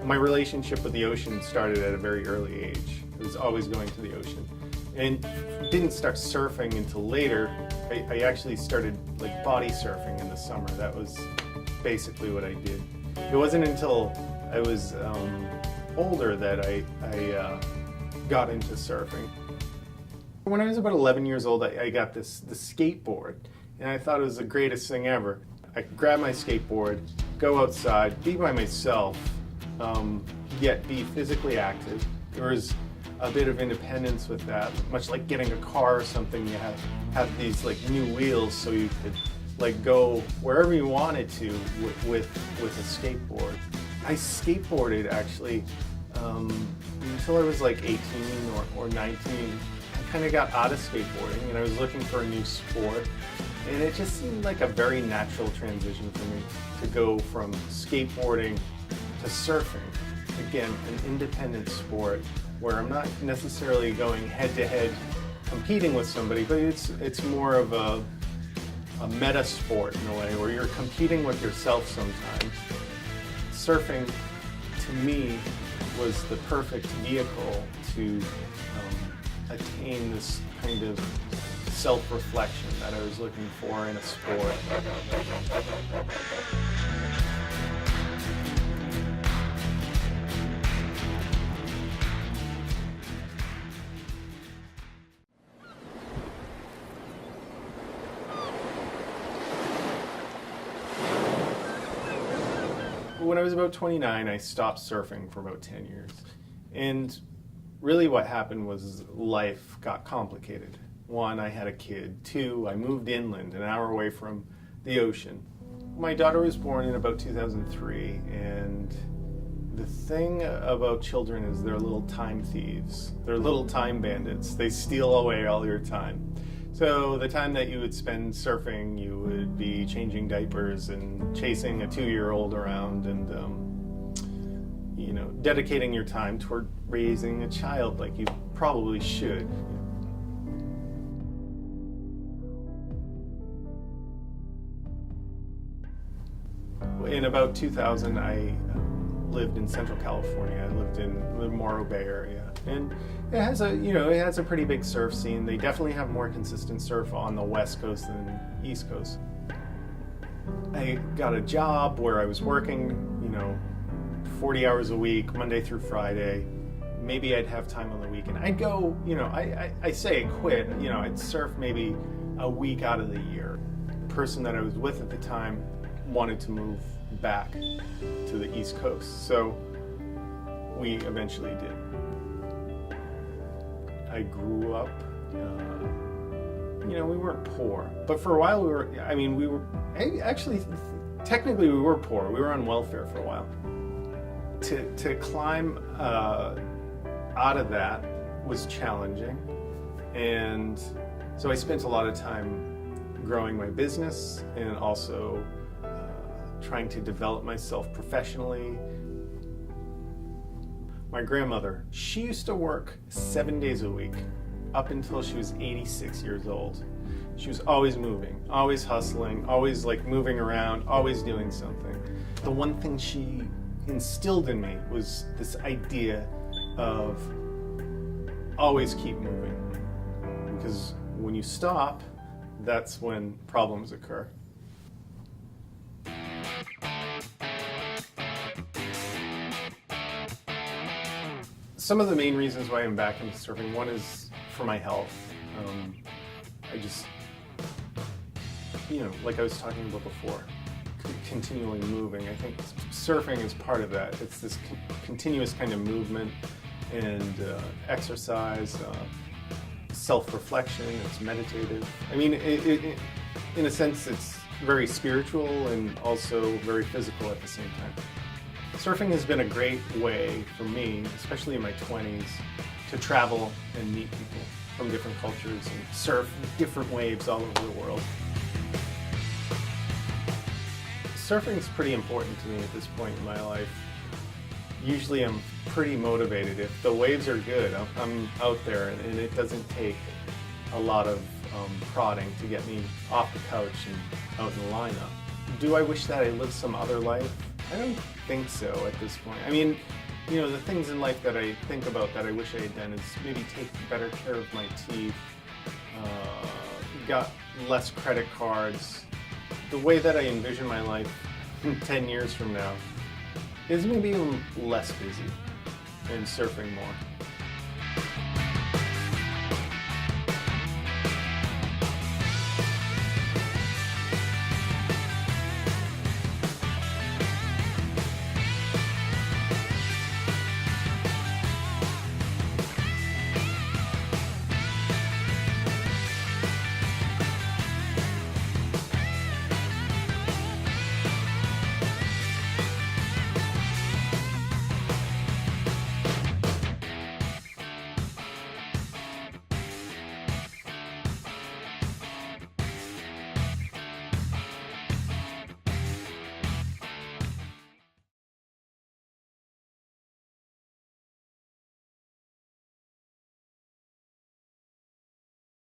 My relationship with the ocean started at a very early age. I was always going to the ocean. And didn't start surfing until later. I actually started like body surfing in the summer. That was basically what I did. It wasn't until I was older that I got into surfing. When I was about 11 years old, I got the skateboard, and I thought it was the greatest thing ever. I could grab my skateboard, go outside, be by myself, yet be physically active. There was a bit of independence with that, much like getting a car or something. You have these like new wheels, so you could like go wherever you wanted to with a skateboard. I skateboarded actually until I was like 18 or 19. I kind of got out of skateboarding and I was looking for a new sport, and it just seemed like a very natural transition for me to go from skateboarding to surfing. Again, an independent sport where I'm not necessarily going head-to-head competing with somebody, but it's more of a meta sport in a way where you're competing with yourself sometimes. Surfing, to me, was the perfect vehicle to attain this kind of self-reflection that I was looking for in a sport. When I was about 29, I stopped surfing for about 10 years. And really what happened was life got complicated. One, I had a kid. Two, I moved inland, an hour away from the ocean. My daughter was born in about 2003, and the thing about children is they're little time thieves. They're little time bandits. They steal away all your time. So the time that you would spend surfing, you would be changing diapers and chasing a 2-year-old around and, dedicating your time toward raising a child like you probably should. In about 2000, I lived in Central California. I lived in the Morro Bay area, and it has a pretty big surf scene. They definitely have more consistent surf on the West Coast than East Coast. I got a job where I was working, 40 hours a week, Monday through Friday. Maybe I'd have time on the weekend. I'd go, I say I quit. I'd surf maybe a week out of the year. The person that I was with at the time wanted to move back to the East Coast, so we eventually did. I grew up, we weren't poor, but for a while technically we were poor. We were on welfare for a while. To climb out of that was challenging, and so I spent a lot of time growing my business and also trying to develop myself professionally. My grandmother, she used to work 7 days a week up until she was 86 years old. She was always moving, always hustling, always moving around, always doing something. The one thing she instilled in me was this idea of always keep moving, because when you stop, that's when problems occur. Some of the main reasons why I'm back into surfing, one is for my health. I just, like I was talking about before, continually moving. I think surfing is part of that. It's this continuous kind of movement and exercise, self-reflection, it's meditative. I mean, in a sense, it's very spiritual and also very physical at the same time. Surfing has been a great way for me, especially in my 20s, to travel and meet people from different cultures and surf different waves all over the world. Surfing is pretty important to me at this point in my life. Usually I'm pretty motivated. If the waves are good, I'm out there, and it doesn't take a lot of prodding to get me off the couch and out in the lineup. Do I wish that I lived some other life? I don't think so at this point. I mean, you know, the things in life that I think about that I wish I had done is maybe take better care of my teeth, got less credit cards. The way that I envision my life 10 years from now is maybe even less busy and surfing more.